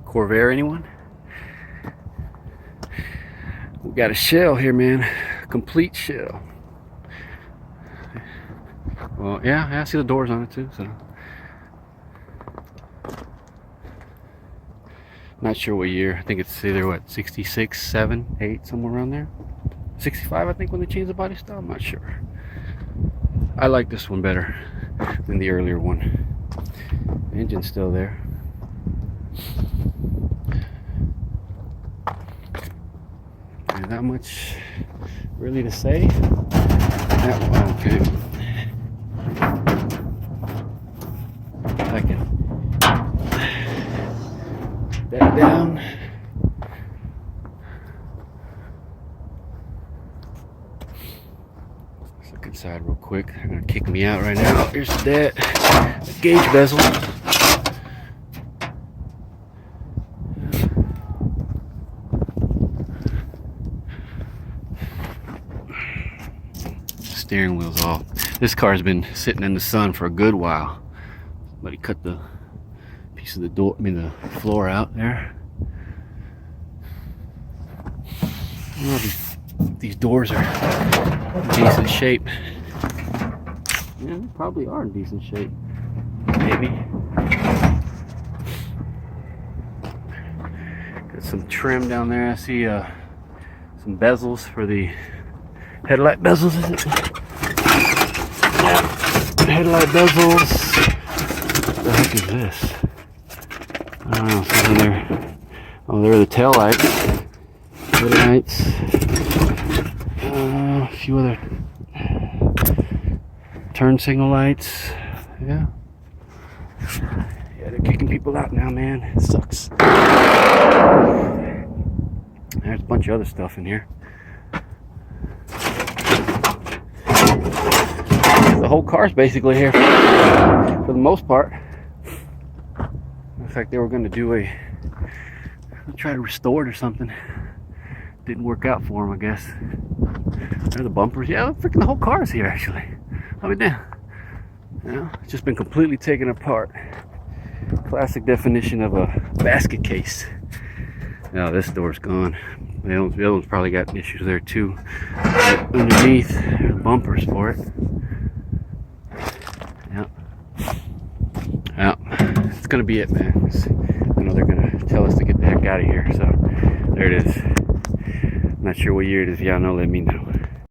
Corvair, anyone? We got a shell here, man. Complete shell. Well, yeah, I see the doors on it too, so. Not sure what year. I think it's either what, 66, 7, 8, somewhere around there. 65, I think, when they changed the body style. I'm not sure. I like this one better than the earlier one. The engine's still there. And not much really to say. That one, okay. I can that down. Let's look inside real quick. They're gonna kick me out right now. Here's that gauge bezel. Steering wheel's off. This car's been sitting in the sun for a good while. Somebody cut the piece of the door, the floor out there. I don't know if these doors are in decent shape. Yeah, they probably are in decent shape. Maybe. Got some trim down there. I see some bezels for the headlight bezels, is it? Yeah. Headlight bezels. What the heck is this? I don't know. Something there. Oh, there are the tail lights. Headlights. A few other turn signal lights. Yeah. Yeah, they're kicking people out now, man. It sucks. There's a bunch of other stuff in here. The whole car's basically here for the most part. In fact, they were going to do try to restore it or something. Didn't work out for them, I guess. There's the bumpers. Yeah, freaking the whole car's here actually. I'll be damned. You know, it's just been completely taken apart. Classic definition of a basket case. Now this door's gone. The other one's probably got issues there too. Underneath, there's bumpers for it. Yeah, it's gonna be it, man. I know they're gonna tell us to get the heck out of here, so there it is. I'm not sure what year it is. Y'all know, let me know.